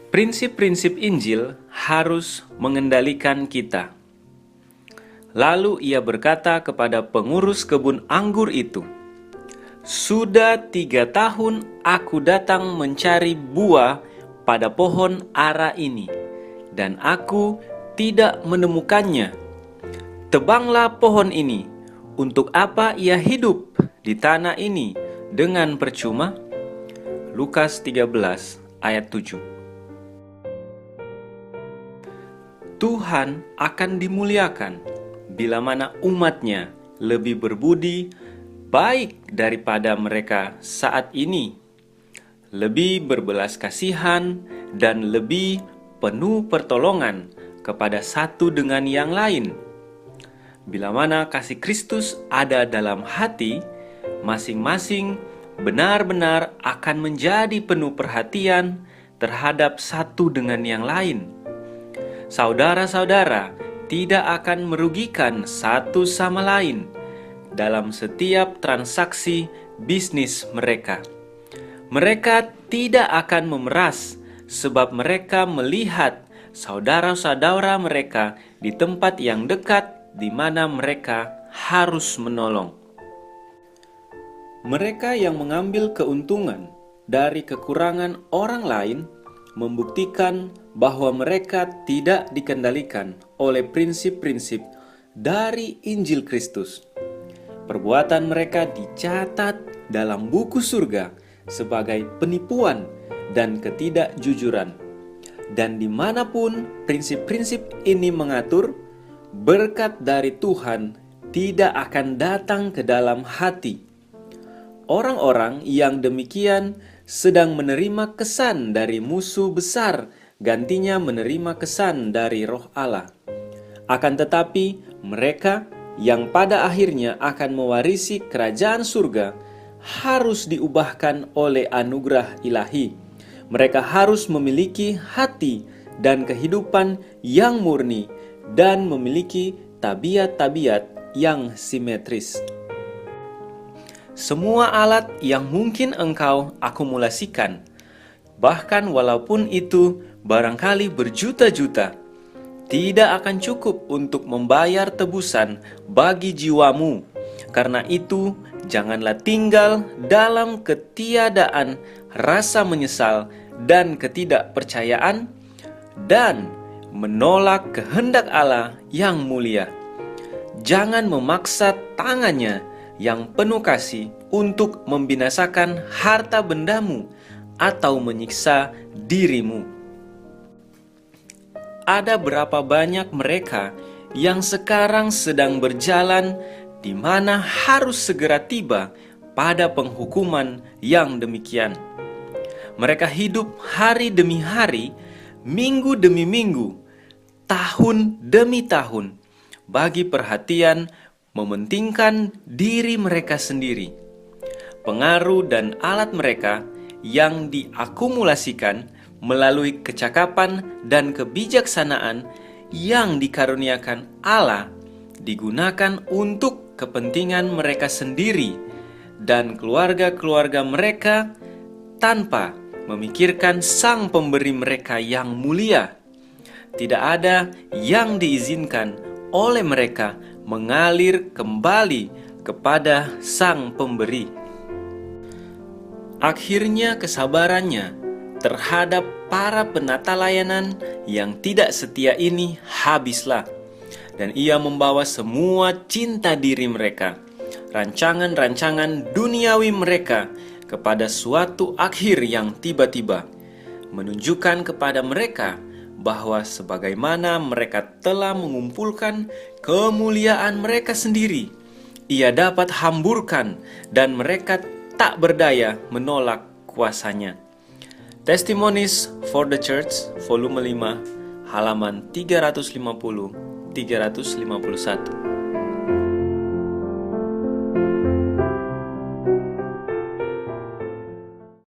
Prinsip-prinsip Injil harus mengendalikan kita. Lalu ia berkata kepada pengurus kebun anggur itu, "Sudah 3 tahun aku datang mencari buah pada pohon ara ini, dan aku tidak menemukannya. Tebanglah pohon ini. Untuk apa ia hidup di tanah ini dengan percuma?" Lukas 13 ayat 7. Tuhan akan dimuliakan bila mana umatnya lebih berbudi baik daripada mereka saat ini, lebih berbelas kasihan dan lebih penuh pertolongan kepada satu dengan yang lain. Bila mana kasih Kristus ada dalam hati, masing-masing benar-benar akan menjadi penuh perhatian terhadap satu dengan yang lain. Saudara-saudara tidak akan merugikan satu sama lain dalam setiap transaksi bisnis mereka. Mereka tidak akan memeras sebab mereka melihat saudara-saudara mereka di tempat yang dekat di mana mereka harus menolong. Mereka yang mengambil keuntungan dari kekurangan orang lain membuktikan bahwa mereka tidak dikendalikan oleh prinsip-prinsip dari Injil Kristus. Perbuatan mereka dicatat dalam buku surga sebagai penipuan dan ketidakjujuran. Dan dimanapun prinsip-prinsip ini mengatur, berkat dari Tuhan tidak akan datang ke dalam hati. Orang-orang yang demikian sedang menerima kesan dari musuh besar, gantinya menerima kesan dari Roh Allah. Akan tetapi, mereka yang pada akhirnya akan mewarisi kerajaan surga harus diubahkan oleh anugerah ilahi. Mereka harus memiliki hati dan kehidupan yang murni dan memiliki tabiat-tabiat yang simetris. Semua alat yang mungkin engkau akumulasikan, bahkan walaupun itu barangkali berjuta-juta, tidak akan cukup untuk membayar tebusan bagi jiwamu. Karena itu, janganlah tinggal dalam ketiadaan rasa menyesal dan ketidakpercayaan, dan menolak kehendak Allah yang mulia. Jangan memaksa tangannya yang penuh kasih untuk membinasakan harta bendamu atau menyiksa dirimu. Ada berapa banyak mereka yang sekarang sedang berjalan di mana harus segera tiba pada penghukuman yang demikian. Mereka hidup hari demi hari, minggu demi minggu, tahun demi tahun, bagi perhatian mementingkan diri mereka sendiri. Pengaruh dan alat mereka yang diakumulasikan melalui kecakapan dan kebijaksanaan yang dikaruniakan Allah digunakan untuk kepentingan mereka sendiri dan keluarga-keluarga mereka tanpa memikirkan Sang Pemberi mereka yang mulia. Tidak ada yang diizinkan oleh mereka mengalir kembali kepada Sang Pemberi. Akhirnya kesabarannya terhadap para penata layanan yang tidak setia ini habislah, dan ia membawa semua cinta diri mereka, rancangan-rancangan duniawi mereka kepada suatu akhir yang tiba-tiba, menunjukkan kepada mereka bahwa sebagaimana mereka telah mengumpulkan kemuliaan mereka sendiri, ia dapat hamburkan dan mereka tak berdaya menolak kuasanya. Testimonies for the Church, volume 5, halaman 350-351.